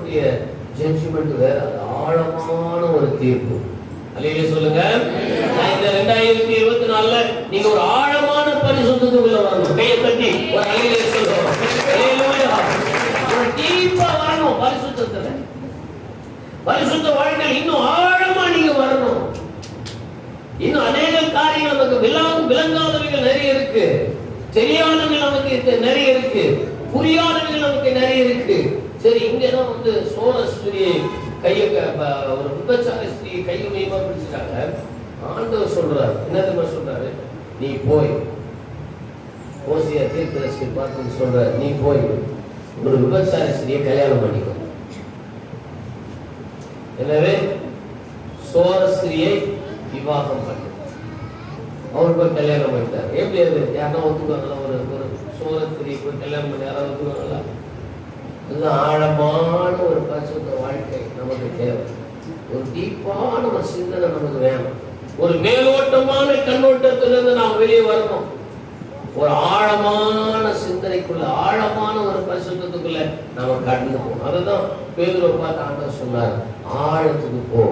ஆண்டவருடைய ஜட்ஜ்மெண்ட் வேற, ஆழமான ஒரு தீர்ப்பு. அல்லேலூயா சொல்லுங்க. இந்த 2024ல நீங்க ஒரு ஆழமான பரிசுத்தத்துக்குள்ள வரணும். கையை தட்டி ஒரு அல்லேலூயா சொல்லுங்க. அல்லேலூயா. ஒரு டீப்பா வரணும் பரிசுத்தத்துல. பரிசுத்த வாழ்க்கையில் இன்னும் ஆழமா நீங்க வரணும். இன்னும் அநேக காரியங்கள் நமக்கு விளங்காதவைகள் நிறைய இருக்கு, தெரியாதவைகள் நமக்கு நிறைய இருக்கு, புரியாதவைகள் நமக்கு நிறைய இருக்கு. சரி, இங்கதான் சோரஸ்திரியை கையை ஒரு விபச்சார ஸ்திரியை கையை மையமா பிடிச்சிட்டாங்க. ஆண்டவர் சொல்றாரு, என்ன சொல்றாரு, நீ போய் ஓசியா தீர்க்கதரிசி பார்த்து சொல்ற, நீ போய் ஒரு விபச்சார ஸ்திரியை கல்யாணம் பண்ணிக்கோ. எனவே சோரஸ்திரியை விவாகம் பண்ணு. அவர் போய் கல்யாணம் பண்ணிட்டார். எப்படி அது யாருன்னா ஒத்துக்குவாங்களா? ஒரு சோரஸ்திரியை போய் கல்யாணம் பண்ணி யாராவது ஒத்துக்குவாங்களா? அதுதான் ஆழமான ஒரு பரிசுத்த வாழ்க்கை நமக்கு தேவை. ஒரு டீப்பான ஒரு சிந்தனை நமக்கு வேணும். ஒரு மேலோட்டமான கண்ணோட்டத்திலிருந்து நாம் வெளியே வரணும். ஒரு ஆழமான சிந்தனைக்குள்ள, ஆழமான ஒரு பரிசுத்தத்துக்குள்ள நாம கடந்து போகணும். அதுதான் பேதுருவை பார்த்து ஆண்டவர் சொன்னார், ஆழத்துக்கு போ.